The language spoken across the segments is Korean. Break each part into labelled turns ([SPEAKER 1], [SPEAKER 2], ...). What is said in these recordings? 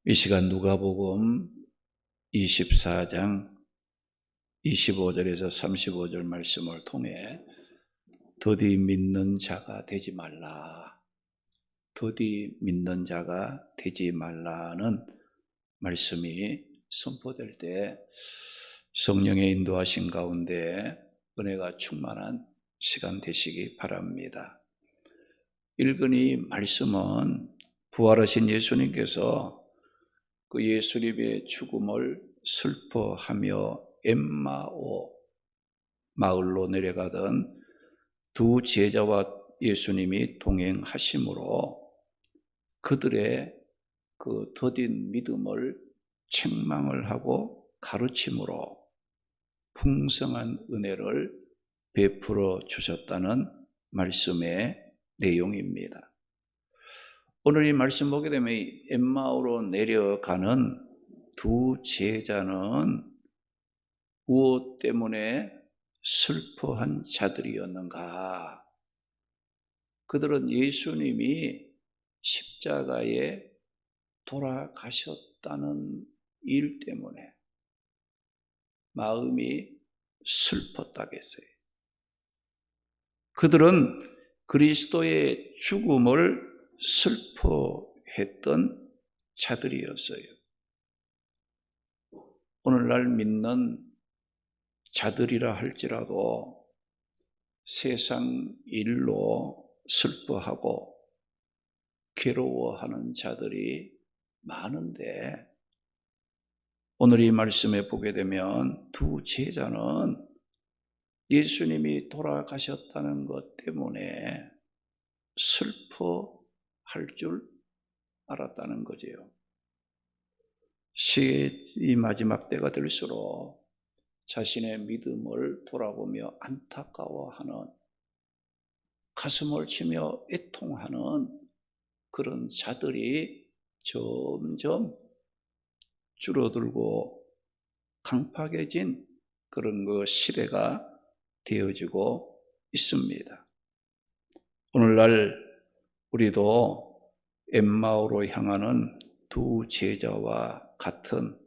[SPEAKER 1] 이 시간 누가복음 24장 25절에서 35절 말씀을 통해 더디 믿는 자가 되지 말라, 더디 믿는 자가 되지 말라는 말씀이 선포될 때 성령의 인도하신 가운데 은혜가 충만한 시간 되시기 바랍니다. 읽은 이 말씀은 부활하신 예수님께서 그 예수님의 죽음을 슬퍼하며 엠마오 마을로 내려가던 두 제자와 예수님이 동행하심으로 그들의 그 더딘 믿음을 책망을 하고 가르침으로 풍성한 은혜를 베풀어 주셨다는 말씀의 내용입니다. 오늘 이 말씀 보게 되면 엠마오로 내려가는 두 제자는 무엇 때문에 슬퍼한 자들이었는가? 그들은 예수님이 십자가에 돌아가셨다는 일 때문에 마음이 슬펐다겠어요. 그들은 그리스도의 죽음을 슬퍼했던 자들이었어요. 오늘날 믿는 자들이라 할지라도 세상 일로 슬퍼하고 괴로워하는 자들이 많은데, 오늘 이 말씀에 보게 되면 두 제자는 예수님이 돌아가셨다는 것 때문에 슬퍼할 줄 알았다는 거지요. 시의 마지막 때가 될수록 자신의 믿음을 돌아보며 안타까워하는, 가슴을 치며 애통하는 그런 자들이 점점 줄어들고 강팍해진 그런 그 시대가 되어지고 있습니다. 오늘날 우리도 엠마오로 향하는 두 제자와 같은,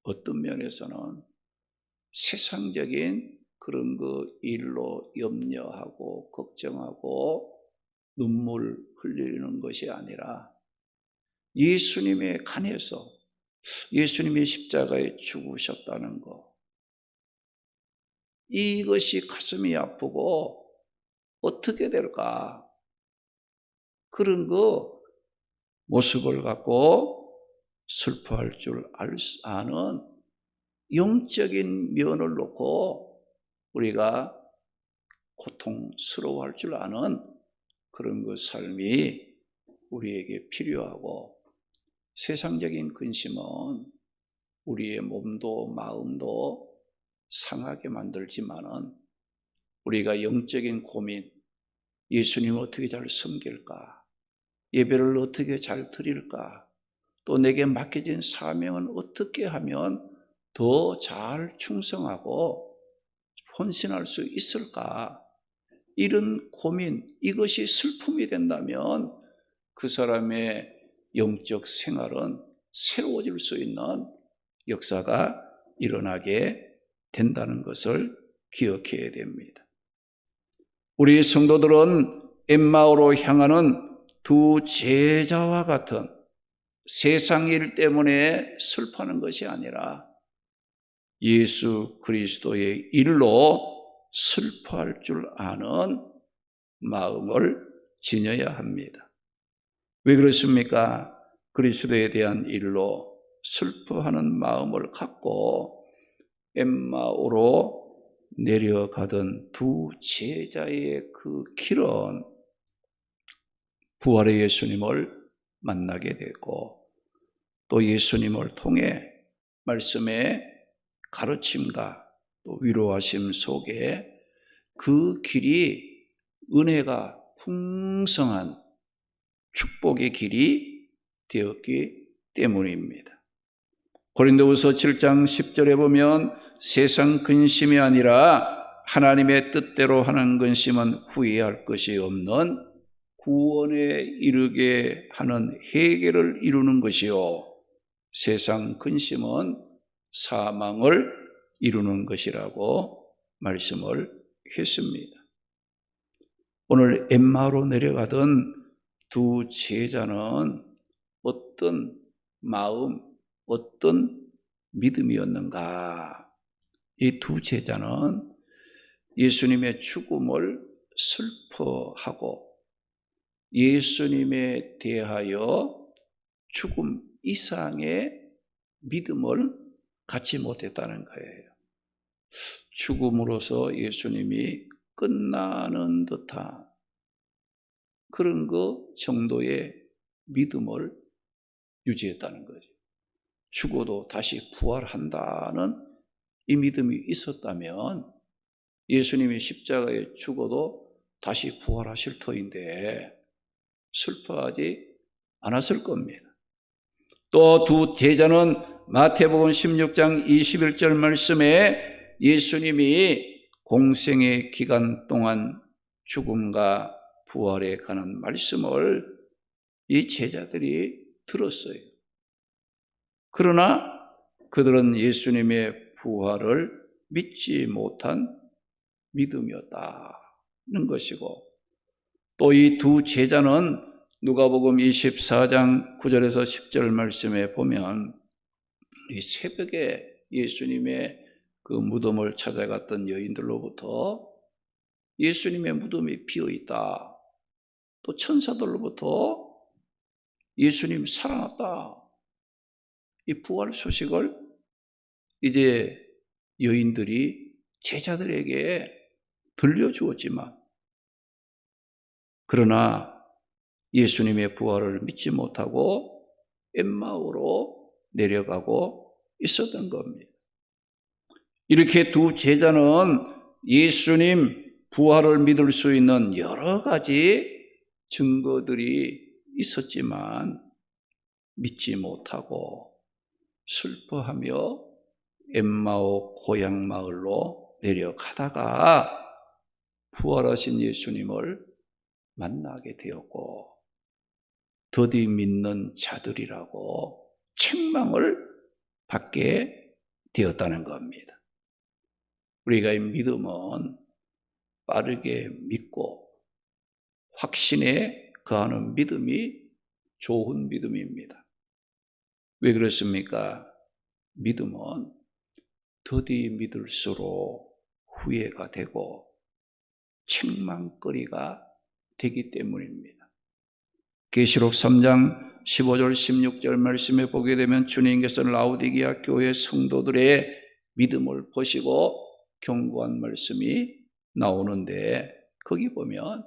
[SPEAKER 1] 어떤 면에서는 세상적인 그런 그 일로 염려하고 걱정하고 눈물 흘리는 것이 아니라 예수님의 간에서 예수님이 십자가에 죽으셨다는 것, 이것이 가슴이 아프고 어떻게 될까, 그런 그 모습을 갖고 슬퍼할 줄 아는 영적인 면을 놓고 우리가 고통스러워할 줄 아는 그런 그 삶이 우리에게 필요하고, 세상적인 근심은 우리의 몸도 마음도 상하게 만들지만은 우리가 영적인 고민, 예수님을 어떻게 잘 섬길까, 예배를 어떻게 잘 드릴까, 또 내게 맡겨진 사명은 어떻게 하면 더 잘 충성하고 헌신할 수 있을까, 이런 고민, 이것이 슬픔이 된다면 그 사람의 영적 생활은 새로워질 수 있는 역사가 일어나게 된다는 것을 기억해야 됩니다. 우리 성도들은 엠마오로 향하는 두 제자와 같은 세상 일 때문에 슬퍼하는 것이 아니라 예수 그리스도의 일로 슬퍼할 줄 아는 마음을 지녀야 합니다. 왜 그렇습니까? 그리스도에 대한 일로 슬퍼하는 마음을 갖고 엠마오로 내려가던 두 제자의 그 길은 부활의 예수님을 만나게 되고, 또 예수님을 통해 말씀의 가르침과 또 위로하심 속에 그 길이 은혜가 풍성한 축복의 길이 되었기 때문입니다. 고린도후서 7장 10절에 보면 세상 근심이 아니라 하나님의 뜻대로 하는 근심은 후회할 것이 없는 구원에 이르게 하는 회개를 이루는 것이요 세상 근심은 사망을 이루는 것이라고 말씀을 했습니다. 오늘 엠마오로 내려가던 두 제자는 어떤 마음, 어떤 믿음이었는가? 이 두 제자는 예수님의 죽음을 슬퍼하고 예수님에 대하여 죽음 이상의 믿음을 갖지 못했다는 거예요. 죽음으로써 예수님이 끝나는 듯한 그런 거 정도의 믿음을 유지했다는 거죠. 죽어도 다시 부활한다는 이 믿음이 있었다면 예수님이 십자가에 죽어도 다시 부활하실 터인데 슬퍼하지 않았을 겁니다. 또 두 제자는 마태복음 16장 21절 말씀에 예수님이 공생의 기간 동안 죽음과 부활에 관한 말씀을 이 제자들이 들었어요. 그러나 그들은 예수님의 부활을 믿지 못한 믿음이었다는 것이고, 또 이 두 제자는 누가복음 24장 9절에서 10절 말씀에 보면 이 새벽에 예수님의 그 무덤을 찾아갔던 여인들로부터 예수님의 무덤이 비어있다, 또 천사들로부터 예수님 살아났다, 이 부활 소식을 이제 여인들이 제자들에게 들려주었지만, 그러나 예수님의 부활을 믿지 못하고 엠마오로 내려가고 있었던 겁니다. 이렇게 두 제자는 예수님 부활을 믿을 수 있는 여러 가지 증거들이 있었지만 믿지 못하고 슬퍼하며 엠마오 고향 마을로 내려가다가 부활하신 예수님을 만나게 되었고 더디 믿는 자들이라고 책망을 받게 되었다는 겁니다. 우리가 이 믿음은 빠르게 믿고 확신에 거하는 믿음이 좋은 믿음입니다. 왜 그렇습니까? 믿음은 더디 믿을수록 후회가 되고 책망거리가 되기 때문입니다. 계시록 3장 15절 16절 말씀에 보게 되면 주님께서 라오디게아 교회 성도들의 믿음을 보시고 경고한 말씀이 나오는데, 거기 보면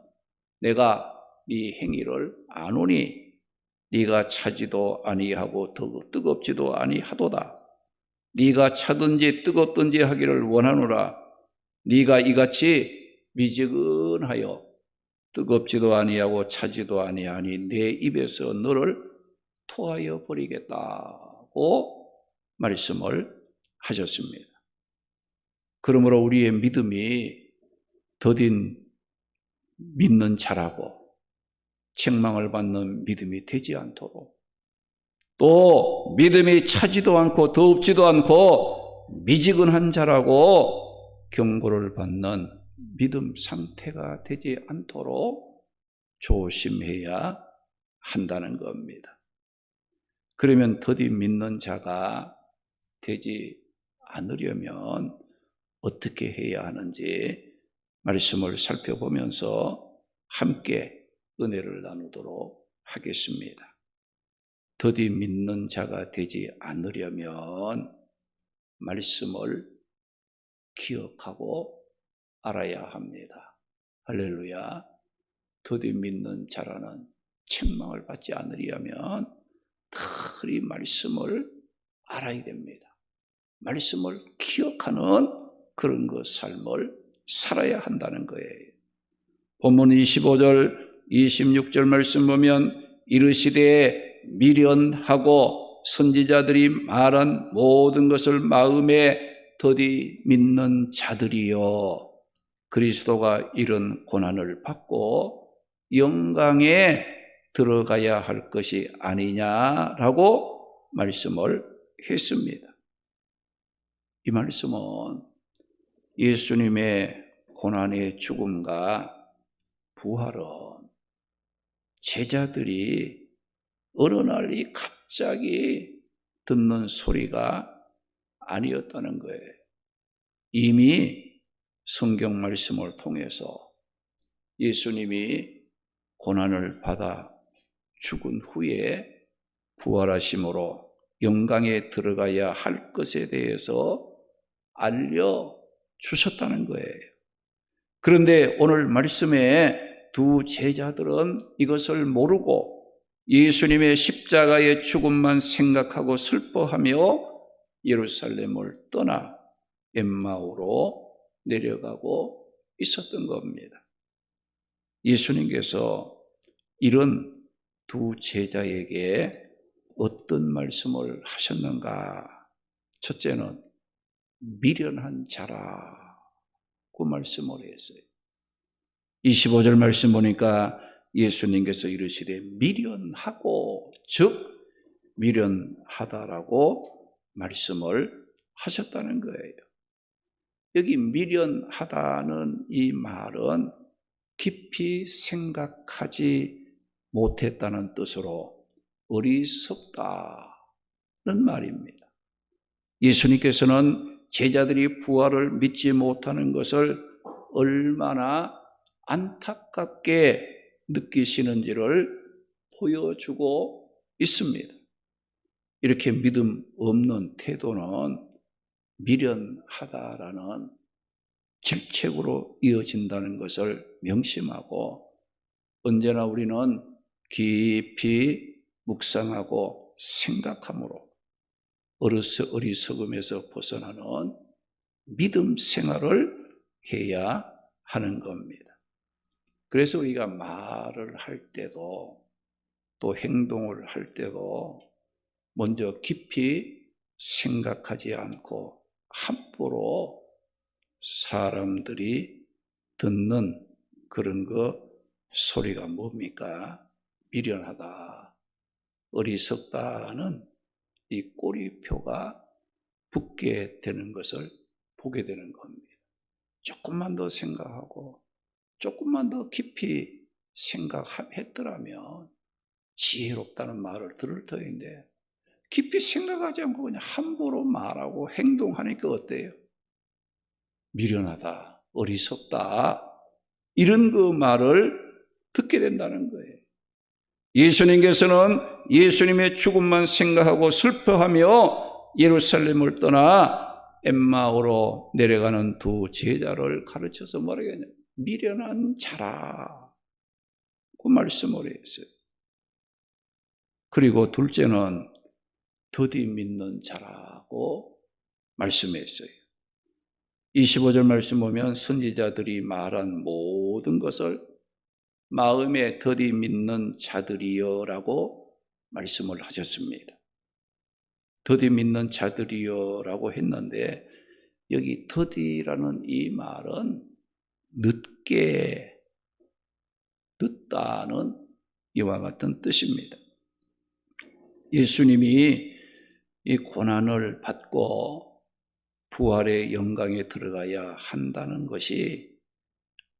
[SPEAKER 1] 내가 네 행위를 아노니 네가 차지도 아니하고 뜨겁지도 아니하도다. 네가 차든지 뜨겁든지 하기를 원하노라. 네가 이같이 미지근하여 뜨겁지도 아니하고 차지도 아니하니 내 입에서 너를 토하여 버리겠다고 말씀을 하셨습니다. 그러므로 우리의 믿음이 더딘 믿는 자라고 책망을 받는 믿음이 되지 않도록, 또 믿음이 차지도 않고 더웁지도 않고 미지근한 자라고 경고를 받는 믿음 상태가 되지 않도록 조심해야 한다는 겁니다. 그러면 더디 믿는 자가 되지 않으려면 어떻게 해야 하는지 말씀을 살펴보면서 함께 은혜를 나누도록 하겠습니다. 더디 믿는 자가 되지 않으려면 말씀을 기억하고 알아야 합니다. 할렐루야. 더디 믿는 자라는 책망을 받지 않으려면 늘 이 말씀을 알아야 됩니다. 말씀을 기억하는 그런 그 삶을 살아야 한다는 거예요. 본문 25절 26절 말씀 보면 이르시되 미련하고 선지자들이 말한 모든 것을 마음에 더디 믿는 자들이여 그리스도가 이런 고난을 받고 영광에 들어가야 할 것이 아니냐라고 말씀을 했습니다. 이 말씀은 예수님의 고난의 죽음과 부활은 제자들이 어느 날 이 갑자기 듣는 소리가 아니었다는 거예요. 이미 성경 말씀을 통해서 예수님이 고난을 받아 죽은 후에 부활하심으로 영광에 들어가야 할 것에 대해서 알려주셨다는 거예요. 그런데 오늘 말씀에 두 제자들은 이것을 모르고 예수님의 십자가의 죽음만 생각하고 슬퍼하며 예루살렘을 떠나 엠마오로 내려가고 있었던 겁니다. 예수님께서 이런 두 제자에게 어떤 말씀을 하셨는가? 첫째는 미련한 자라고 말씀을 했어요. 25절 말씀 보니까 예수님께서 이르시되 미련하고 즉 미련하다라고 말씀을 하셨다는 거예요. 여기 미련하다는 이 말은 깊이 생각하지 못했다는 뜻으로 어리석다는 말입니다. 예수님께서는 제자들이 부활을 믿지 못하는 것을 얼마나 안타깝게 느끼시는지를 보여주고 있습니다. 이렇게 믿음 없는 태도는 미련하다라는 질책으로 이어진다는 것을 명심하고 언제나 우리는 깊이 묵상하고 생각함으로 어리석음에서 벗어나는 믿음 생활을 해야 하는 겁니다. 그래서 우리가 말을 할 때도 또 행동을 할 때도 먼저 깊이 생각하지 않고 함부로 사람들이 듣는 그런 소리가 뭡니까? 미련하다, 어리석다는 이 꼬리표가 붙게 되는 것을 보게 되는 겁니다. 조금만 더 생각하고 조금만 더 깊이 생각했더라면 지혜롭다는 말을 들을 터인데 깊이 생각하지 않고 그냥 함부로 말하고 행동하니까 어때요? 미련하다, 어리석다 이런 말을 듣게 된다는 거예요. 예수님께서는 예수님의 죽음만 생각하고 슬퍼하며 예루살렘을 떠나 엠마오로 내려가는 두 제자를 가르쳐서 뭐라고 했냐? 미련한 자라고 말씀을 했어요. 그리고 둘째는 더디 믿는 자라고 말씀했어요. 25절 말씀 보면 선지자들이 말한 모든 것을 마음에 더디 믿는 자들이여라고 말씀을 하셨습니다. 더디 믿는 자들이여라고 했는데 여기 더디라는 이 말은 늦게, 늦다는 이와 같은 뜻입니다. 예수님이 이 고난을 받고 부활의 영광에 들어가야 한다는 것이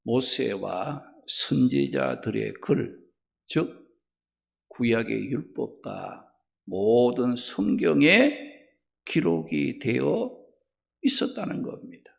[SPEAKER 1] 모세와 선지자들의 글, 즉 구약의 율법과 모든 성경에 기록이 되어 있었다는 겁니다.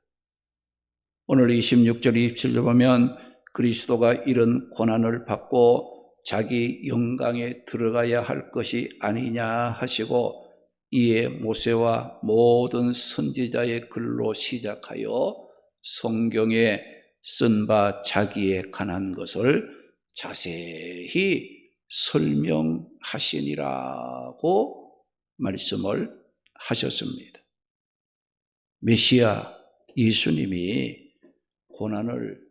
[SPEAKER 1] 오늘 26절, 27절 보면 그리스도가 이런 고난을 받고 자기 영광에 들어가야 할 것이 아니냐 하시고 이에 모세와 모든 선지자의 글로 시작하여 성경에 쓴 바 자기에 관한 것을 자세히 설명하시니라고 말씀을 하셨습니다. 메시아 예수님이 고난을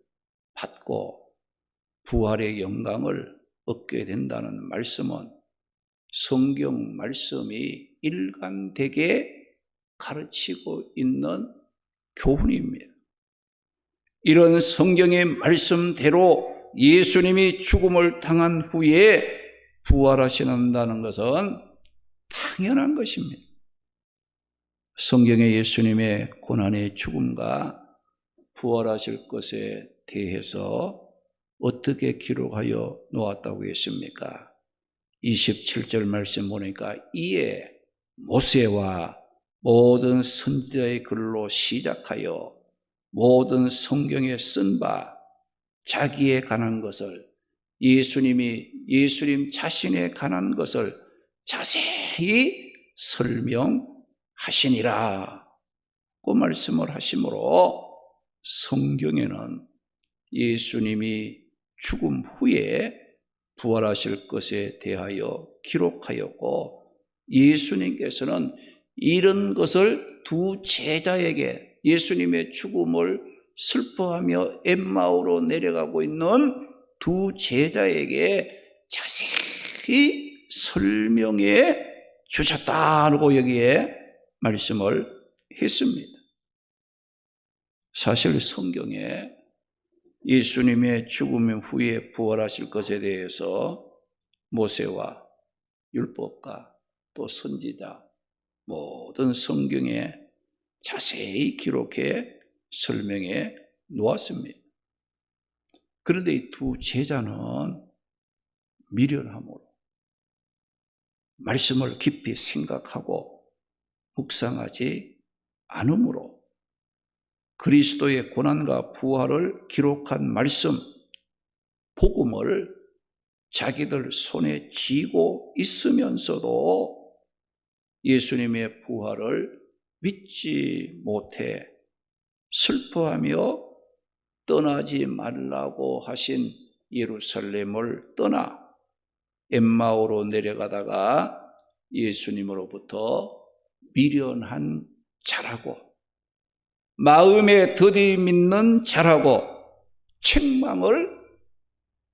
[SPEAKER 1] 받고 부활의 영광을 얻게 된다는 말씀은 성경 말씀이 일관되게 가르치고 있는 교훈입니다. 이런 성경의 말씀대로 예수님이 죽음을 당한 후에 부활하신다는 것은 당연한 것입니다. 성경에 예수님의 고난의 죽음과 부활하실 것에 대해서 어떻게 기록하여 놓았다고 했습니까? 27절 말씀 보니까 이에 모세와 모든 선지자의 글로 시작하여 모든 성경에 쓴 바 자기에 관한 것을 예수님 자신에 관한 것을 자세히 설명하시니라 그 말씀을 하시므로 성경에는 예수님이 죽음 후에 부활하실 것에 대하여 기록하였고 예수님께서는 이런 것을 두 제자에게 예수님의 죽음을 슬퍼하며 엠마오로 내려가고 있는 두 제자에게 자세히 설명해 주셨다고 여기에 말씀을 했습니다. 사실 성경에 예수님의 죽음 후에 부활하실 것에 대해서 모세와 율법과 또 선지자 모든 성경에 자세히 기록해 설명해 놓았습니다. 그런데 이 두 제자는 미련함으로 말씀을 깊이 생각하고 묵상하지 않으므로 그리스도의 고난과 부활을 기록한 말씀, 복음을 자기들 손에 쥐고 있으면서도 예수님의 부활을 믿지 못해 슬퍼하며 떠나지 말라고 하신 예루살렘을 떠나 엠마오로 내려가다가 예수님으로부터 미련한 자라고 마음에 더디 믿는 자라고 책망을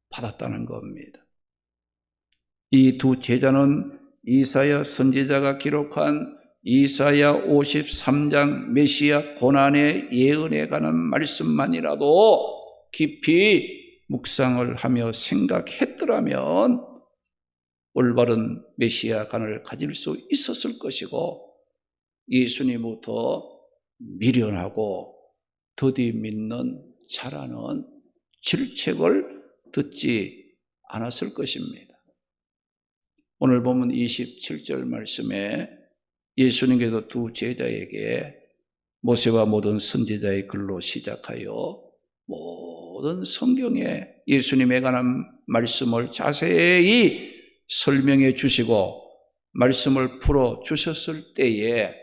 [SPEAKER 1] 받았다는 겁니다. 이 두 제자는 이사야 선지자가 기록한 이사야 53장 메시아 고난의 예언에 관한 말씀만이라도 깊이 묵상을 하며 생각했더라면 올바른 메시아관을 가질 수 있었을 것이고 예수님부터 미련하고 더디 믿는 자라는 질책을 듣지 않았을 것입니다. 오늘 보면 27절 말씀에 예수님께서 두 제자에게 모세와 모든 선지자의 글로 시작하여 모든 성경에 예수님에 관한 말씀을 자세히 설명해 주시고 말씀을 풀어 주셨을 때에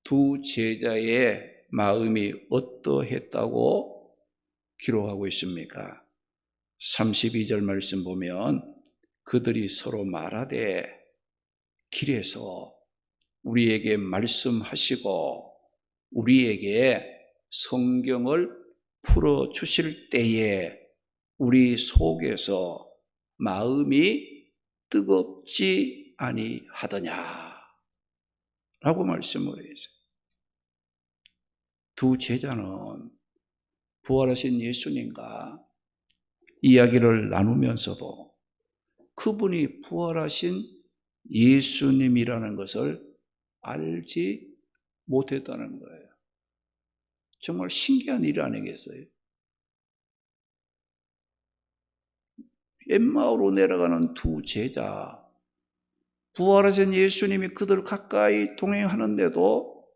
[SPEAKER 1] 두 제자의 마음이 어떠했다고 기록하고 있습니까? 32절 말씀 보면 그들이 서로 말하되 길에서 우리에게 말씀하시고 우리에게 성경을 풀어 주실 때에 우리 속에서 마음이 뜨겁지 아니하더냐 라고 말씀을 했어요. 두 제자는 부활하신 예수님과 이야기를 나누면서도 그분이 부활하신 예수님이라는 것을 알지 못했다는 거예요. 정말 신기한 일 아니겠어요? 엠마오로 내려가는 두 제자, 부활하신 예수님이 그들 가까이 동행하는데도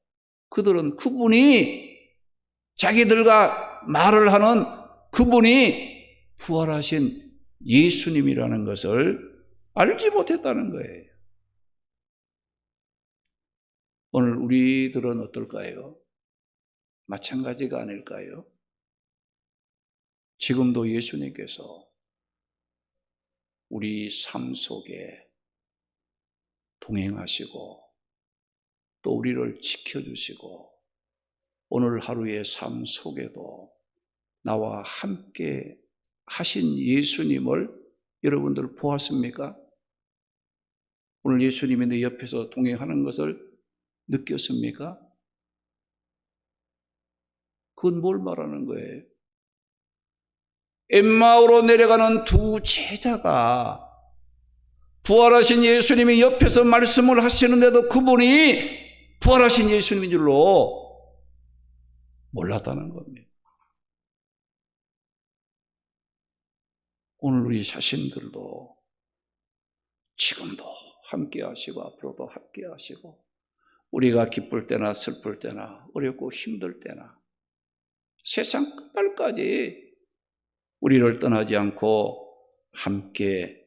[SPEAKER 1] 그들은 그분이 자기들과 말을 하는 그분이 부활하신 예수님이라는 것을 알지 못했다는 거예요. 오늘 우리들은 어떨까요? 마찬가지가 아닐까요? 지금도 예수님께서 우리 삶 속에 동행하시고 또 우리를 지켜주시고 오늘 하루의 삶 속에도 나와 함께 하신 예수님을 여러분들 보았습니까? 오늘 예수님이 내 옆에서 동행하는 것을 느꼈습니까? 그건 뭘 말하는 거예요? 엠마오로 내려가는 두 제자가 부활하신 예수님이 옆에서 말씀을 하시는데도 그분이 부활하신 예수님인 줄로 몰랐다는 겁니다. 오늘 우리 자신들도 지금도 함께 하시고 앞으로도 함께 하시고 우리가 기쁠 때나 슬플 때나 어렵고 힘들 때나 세상 끝날까지 우리를 떠나지 않고 함께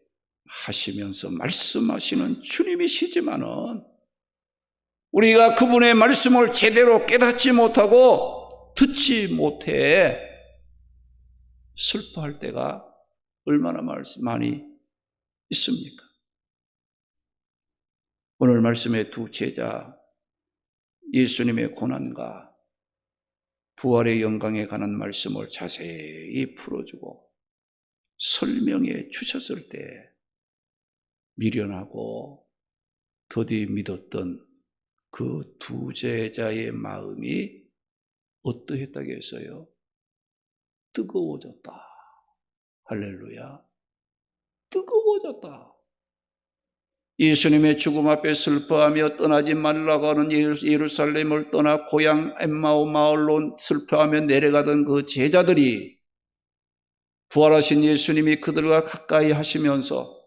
[SPEAKER 1] 하시면서 말씀하시는 주님이시지만은 우리가 그분의 말씀을 제대로 깨닫지 못하고 듣지 못해 슬퍼할 때가 얼마나 많이 있습니까? 오늘 말씀의 두 제자 예수님의 고난과 부활의 영광에 관한 말씀을 자세히 풀어주고 설명해 주셨을 때 미련하고 더디 믿었던 그 두 제자의 마음이 어떠했다겠어요? 뜨거워졌다. 할렐루야. 뜨거워졌다. 예수님의 죽음 앞에 슬퍼하며 떠나지 말라고 하는 예루살렘을 떠나 고향 엠마오 마을로 슬퍼하며 내려가던 그 제자들이 부활하신 예수님이 그들과 가까이 하시면서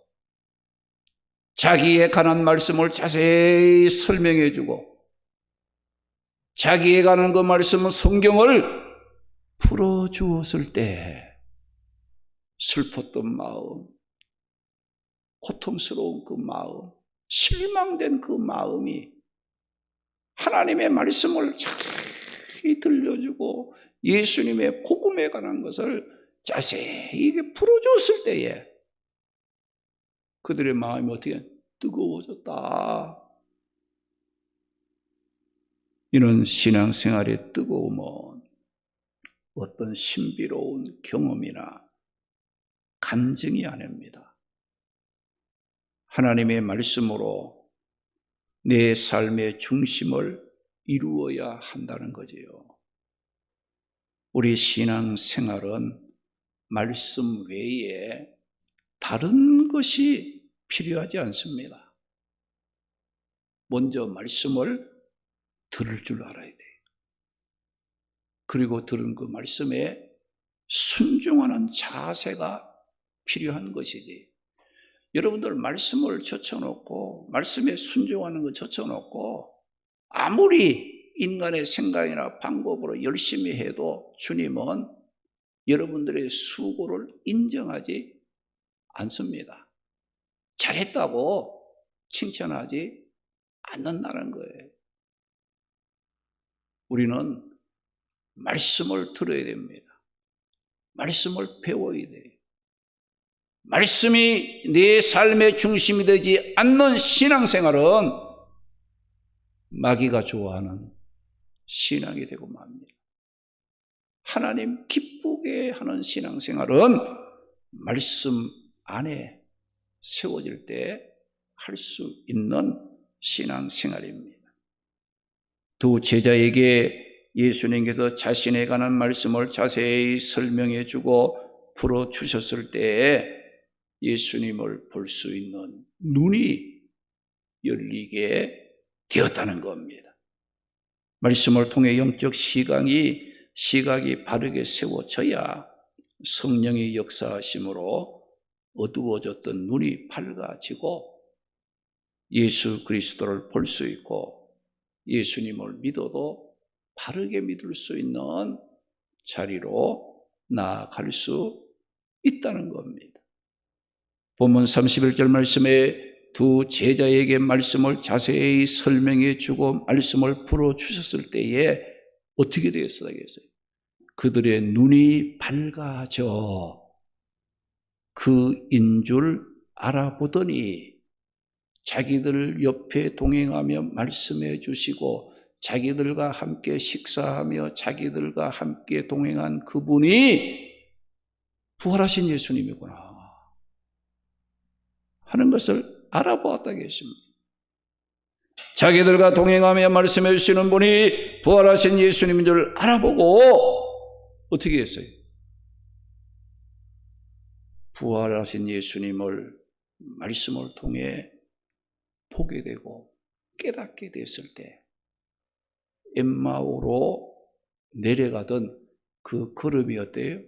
[SPEAKER 1] 자기에 관한 말씀을 자세히 설명해 주고 자기에 관한 그 말씀은 성경을 풀어주었을 때 슬펐던 마음, 고통스러운 그 마음, 실망된 그 마음이 하나님의 말씀을 자세히 들려주고 예수님의 복음에 관한 것을 자세히 풀어줬을 때에 그들의 마음이 어떻게 뜨거워졌다. 이런 신앙생활의 뜨거움은 어떤 신비로운 경험이나 감정이 아닙니다. 하나님의 말씀으로 내 삶의 중심을 이루어야 한다는 거지요. 우리 신앙생활은 말씀 외에 다른 것이 필요하지 않습니다. 먼저 말씀을 들을 줄 알아야 돼요. 그리고 들은 그 말씀에 순종하는 자세가 필요한 것이지. 여러분들 말씀을 젖혀놓고 말씀에 순종하는 거 젖혀놓고 아무리 인간의 생각이나 방법으로 열심히 해도 주님은 여러분들의 수고를 인정하지 않습니다. 잘했다고 칭찬하지 않는다는 거예요. 우리는 말씀을 들어야 됩니다. 말씀을 배워야 돼요. 말씀이 내 삶의 중심이 되지 않는 신앙생활은 마귀가 좋아하는 신앙이 되고 맙니다. 하나님 기쁘게 하는 신앙생활은 말씀 안에 세워질 때 할 수 있는 신앙생활입니다. 두 제자에게 예수님께서 자신에 관한 말씀을 자세히 설명해 주고 풀어주셨을 때에 예수님을 볼 수 있는 눈이 열리게 되었다는 겁니다. 말씀을 통해 영적 시각이 바르게 세워져야 성령의 역사하심으로 어두워졌던 눈이 밝아지고 예수 그리스도를 볼 수 있고 예수님을 믿어도 바르게 믿을 수 있는 자리로 나아갈 수 있다는 겁니다. 본문 31절 말씀에 두 제자에게 말씀을 자세히 설명해 주고 말씀을 풀어주셨을 때에 어떻게 되었어요? 그들의 눈이 밝아져 그인 줄 알아보더니 자기들 옆에 동행하며 말씀해 주시고 자기들과 함께 식사하며 자기들과 함께 동행한 그분이 부활하신 예수님이구나 하는 것을 알아보았다겠습니다. 자기들과 동행하며 말씀해 주시는 분이 부활하신 예수님인 줄 알아보고 어떻게 했어요? 부활하신 예수님을 말씀을 통해 보게 되고 깨닫게 됐을 때 엠마오로 내려가던 그 걸음이 어때요?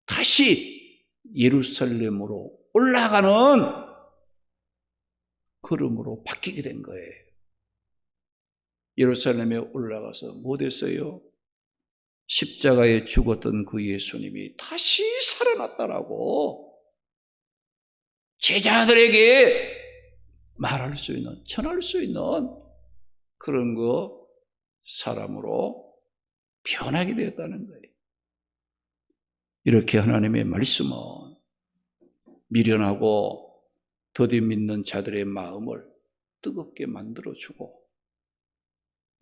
[SPEAKER 1] 다시 예루살렘으로 올라가는 걸음으로 바뀌게 된 거예요. 예루살렘에 올라가서 뭐 됐어요? 십자가에 죽었던 그 예수님이 다시 살아났다라고 제자들에게 말할 수 있는, 전할 수 있는 그런 사람으로 변하게 되었다는 거예요. 이렇게 하나님의 말씀은 미련하고 더디 믿는 자들의 마음을 뜨겁게 만들어주고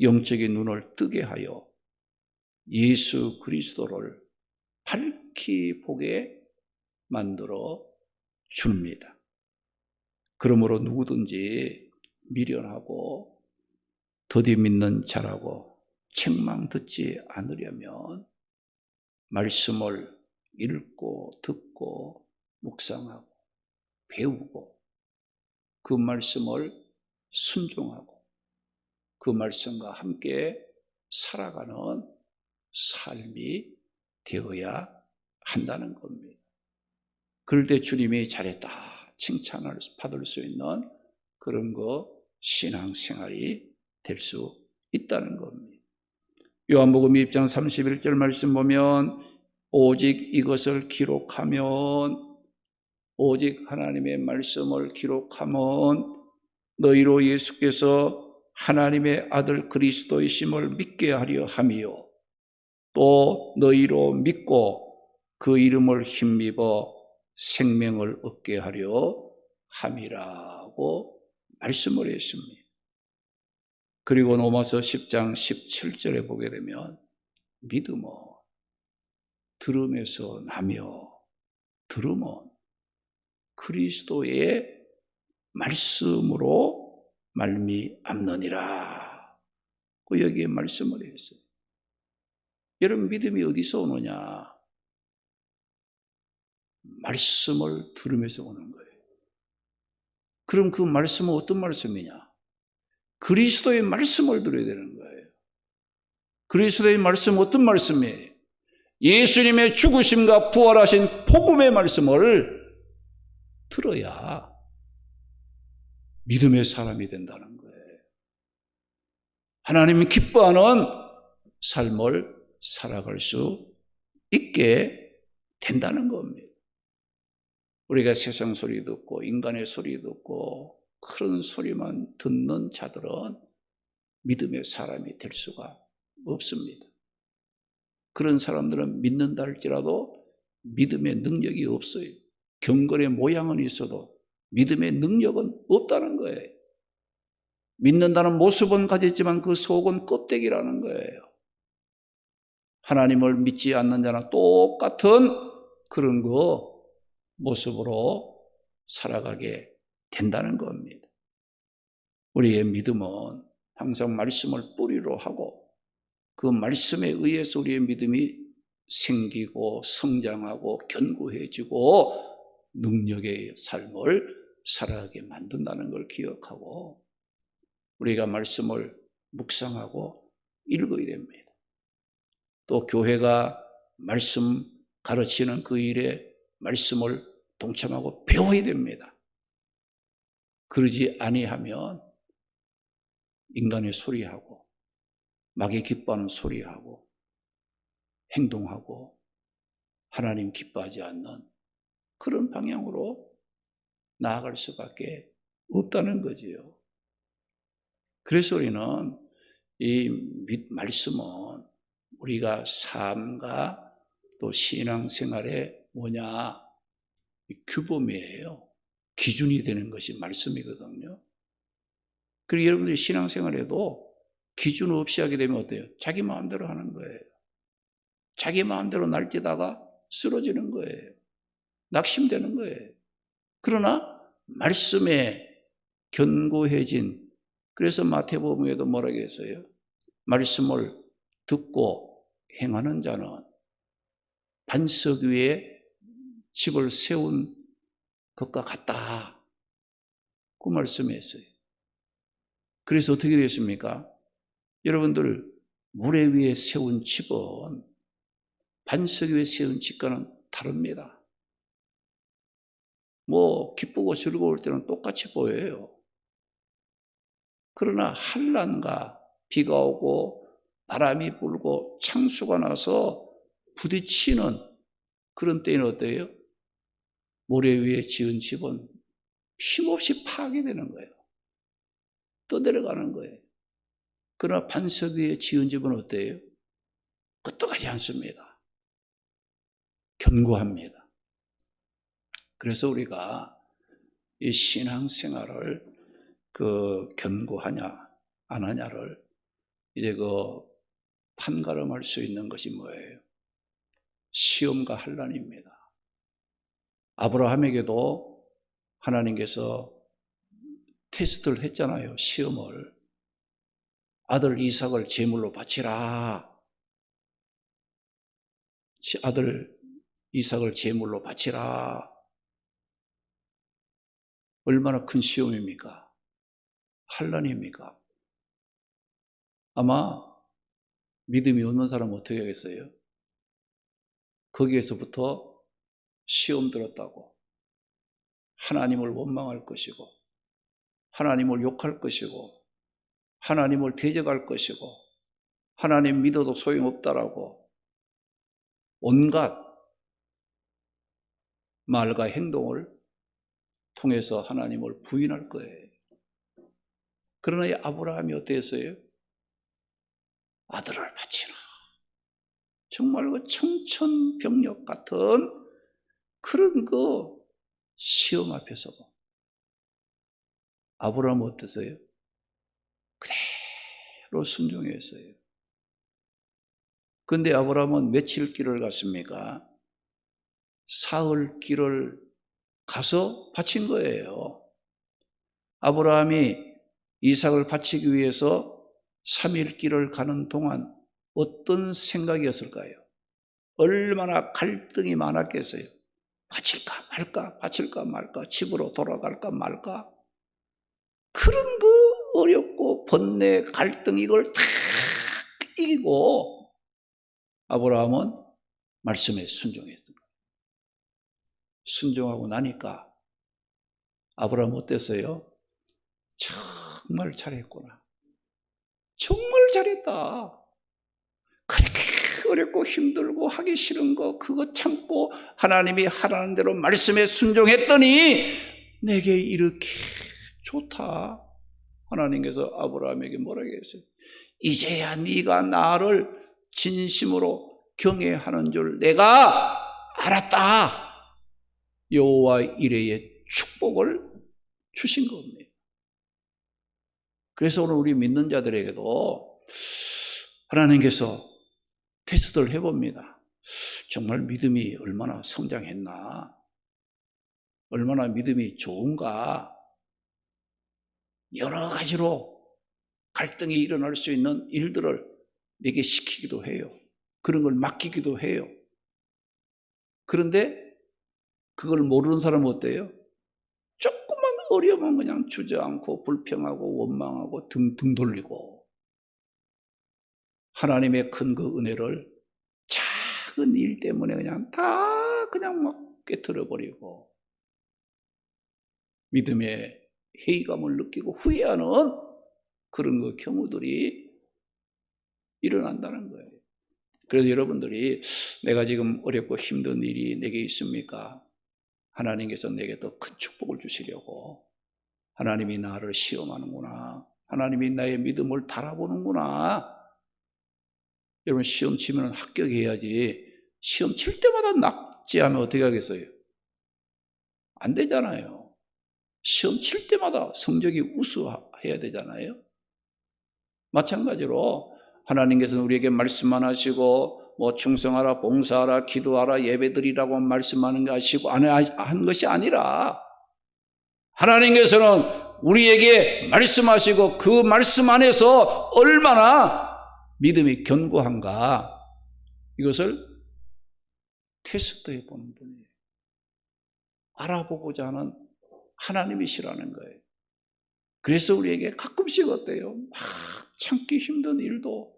[SPEAKER 1] 영적인 눈을 뜨게 하여 예수 그리스도를 밝히 보게 만들어 줍니다. 그러므로 누구든지 미련하고 더디 믿는 자라고 책망 듣지 않으려면 말씀을 읽고 듣고 묵상하고 배우고 그 말씀을 순종하고 그 말씀과 함께 살아가는 삶이 되어야 한다는 겁니다. 그럴 때 주님이 잘했다 칭찬을 받을 수 있는 그런 신앙생활이 될 수 있다는 겁니다. 요한복음 2장 31절 말씀 보면 오직 이것을 기록하면 오직 하나님의 말씀을 기록하면 너희로 예수께서 하나님의 아들 그리스도이심을 믿게 하려 함이요 또 너희로 믿고 그 이름을 힘입어 생명을 얻게 하려 함이라고 말씀을 했습니다. 그리고 로마서 10장 17절에 보게 되면 믿음은 들음에서 나며 들음은 그리스도의 말씀으로 말미암느니라. 여기에 말씀을 했어요. 여러분 믿음이 어디서 오느냐? 말씀을 들으면서 오는 거예요. 그럼 그 말씀은 어떤 말씀이냐? 그리스도의 말씀을 들어야 되는 거예요. 그리스도의 말씀은 어떤 말씀이에요? 예수님의 죽으심과 부활하신 복음의 말씀을 들어야 믿음의 사람이 된다는 거예요. 하나님이 기뻐하는 삶을 살아갈 수 있게 된다는 겁니다. 우리가 세상 소리 듣고 인간의 소리 듣고 그런 소리만 듣는 자들은 믿음의 사람이 될 수가 없습니다. 그런 사람들은 믿는다 할지라도 믿음의 능력이 없어요. 경건의 모양은 있어도 믿음의 능력은 없다는 거예요. 믿는다는 모습은 가졌지만 그 속은 껍데기라는 거예요. 하나님을 믿지 않는 자나 똑같은 그런 모습으로 살아가게 된다는 겁니다. 우리의 믿음은 항상 말씀을 뿌리로 하고 그 말씀에 의해서 우리의 믿음이 생기고 성장하고 견고해지고 능력의 삶을 살아가게 만든다는 걸 기억하고 우리가 말씀을 묵상하고 읽어야 됩니다. 또 교회가 말씀 가르치는 그 일에 말씀을 동참하고 배워야 됩니다. 그러지 아니하면 인간의 소리하고 마귀 기뻐하는 소리하고 행동하고 하나님 기뻐하지 않는 그런 방향으로 나아갈 수밖에 없다는 거지요. 그래서 우리는 이 말씀은 우리가 삶과 또 신앙생활의 규범이에요. 기준이 되는 것이 말씀이거든요. 그리고 여러분들이 신앙생활에도 기준 없이 하게 되면 어때요? 자기 마음대로 하는 거예요. 자기 마음대로 날뛰다가 쓰러지는 거예요. 낙심되는 거예요. 그러나 말씀에 견고해진 그래서 마태복음에도 뭐라고 했어요? 말씀을 듣고 행하는 자는 반석 위에 집을 세운 것과 같다. 그 말씀에 있어요. 그래서 어떻게 되었습니까? 여러분들, 모래 위에 세운 집은 반석 위에 세운 집과는 다릅니다. 뭐 기쁘고 즐거울 때는 똑같이 보여요. 그러나 한란과 비가 오고 바람이 불고 창수가 나서 부딪히는 그런 때는 어때요? 모래 위에 지은 집은 힘없이 파괴되는 거예요. 떠내려가는 거예요. 그러나 반석 위에 지은 집은 어때요? 끄떡하지 않습니다. 견고합니다. 그래서 우리가 이 신앙생활을 견고하냐 안 하냐를 이제 판가름할 수 있는 것이 뭐예요? 시험과 환난입니다. 아브라함에게도 하나님께서 테스트를 했잖아요. 시험을. 아들 이삭을 제물로 바치라. 아들 이삭을 제물로 바치라. 얼마나 큰 시험입니까? 환난입니까? 아마 믿음이 없는 사람은 어떻게 하겠어요? 거기에서부터 시험 들었다고 하나님을 원망할 것이고 하나님을 욕할 것이고 하나님을 대적할 것이고 하나님 믿어도 소용없다라고 온갖 말과 행동을 통해서 하나님을 부인할 거예요. 그러나 이 아브라함이 어땠어요? 아들을 바치라. 정말 청천벽력 같은 그런 시험 앞에서 아브라함은 어땠어요? 그대로 순종했어요. 그런데 아브라함은 며칠 길을 갔습니까? 사흘 길을 가서 바친 거예요. 아브라함이 이삭을 바치기 위해서 3일 길을 가는 동안 어떤 생각이었을까요? 얼마나 갈등이 많았겠어요? 바칠까 말까, 바칠까 말까, 집으로 돌아갈까 말까. 그런 어렵고 번뇌, 갈등 이걸 다 이기고 아브라함은 말씀에 순종했던 거예요. 순종하고 나니까 아브라함 어땠어요? 정말 잘했구나. 정말 잘했다. 그렇게 어렵고 힘들고 하기 싫은 거 그거 참고 하나님이 하라는 대로 말씀에 순종했더니 내게 이렇게 좋다. 하나님께서 아브라함에게 뭐라고 했어요? 이제야 네가 나를 진심으로 경외하는 줄 내가 알았다. 여호와 이레의 축복을 주신 겁니다. 그래서 오늘 우리 믿는 자들에게도 하나님께서 테스트를 해봅니다. 정말 믿음이 얼마나 성장했나? 얼마나 믿음이 좋은가? 여러 가지로 갈등이 일어날 수 있는 일들을 내게 시키기도 해요. 그런 걸 맡기기도 해요. 그런데 그걸 모르는 사람은 어때요? 조금만 어려우면 그냥 주저앉고 불평하고 원망하고 등 돌리고 하나님의 큰 은혜를 작은 일 때문에 그냥 막 깨트려버리고 믿음의 회의감을 느끼고 후회하는 그런 경우들이 일어난다는 거예요. 그래서 여러분들이 내가 지금 어렵고 힘든 일이 내게 있습니까? 하나님께서 내게 더 큰 축복을 주시려고 하나님이 나를 시험하는구나. 하나님이 나의 믿음을 달아보는구나. 여러분 시험 치면 합격해야지 시험 칠 때마다 낙제하면 어떻게 하겠어요? 안 되잖아요. 시험 칠 때마다 성적이 우수해야 되잖아요. 마찬가지로 하나님께서는 우리에게 말씀만 하시고 충성하라, 봉사하라, 기도하라, 예배드리라고 말씀하는 거 하시고 한 것이 아니라 하나님께서는 우리에게 말씀하시고 그 말씀 안에서 얼마나 믿음이 견고한가 이것을 테스트해 보는 분이에요. 알아보고자 하는 하나님이시라는 거예요. 그래서 우리에게 가끔씩 어때요? 막 참기 힘든 일도,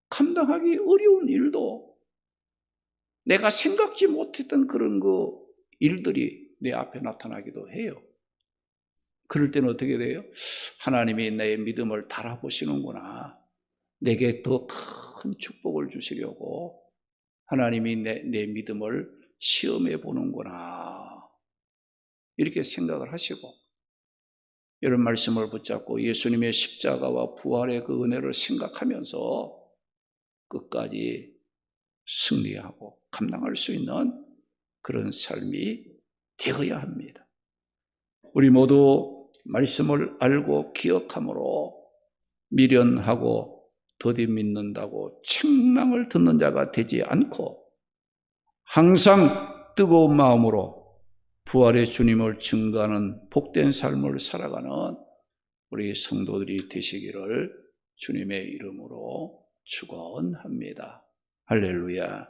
[SPEAKER 1] 감당하기 어려운 일도, 내가 생각지 못했던 그런 일들이 내 앞에 나타나기도 해요. 그럴 때는 어떻게 돼요? 하나님이 내 믿음을 달아보시는구나. 내게 더 큰 축복을 주시려고 하나님이 내 믿음을 시험해 보는구나. 이렇게 생각을 하시고, 이런 말씀을 붙잡고 예수님의 십자가와 부활의 그 은혜를 생각하면서 끝까지 승리하고 감당할 수 있는 그런 삶이 되어야 합니다. 우리 모두 말씀을 알고 기억함으로 미련하고 더디 믿는다고 책망을 듣는 자가 되지 않고 항상 뜨거운 마음으로 부활의 주님을 증거하는 복된 삶을 살아가는 우리 성도들이 되시기를 주님의 이름으로 축원합니다. 할렐루야.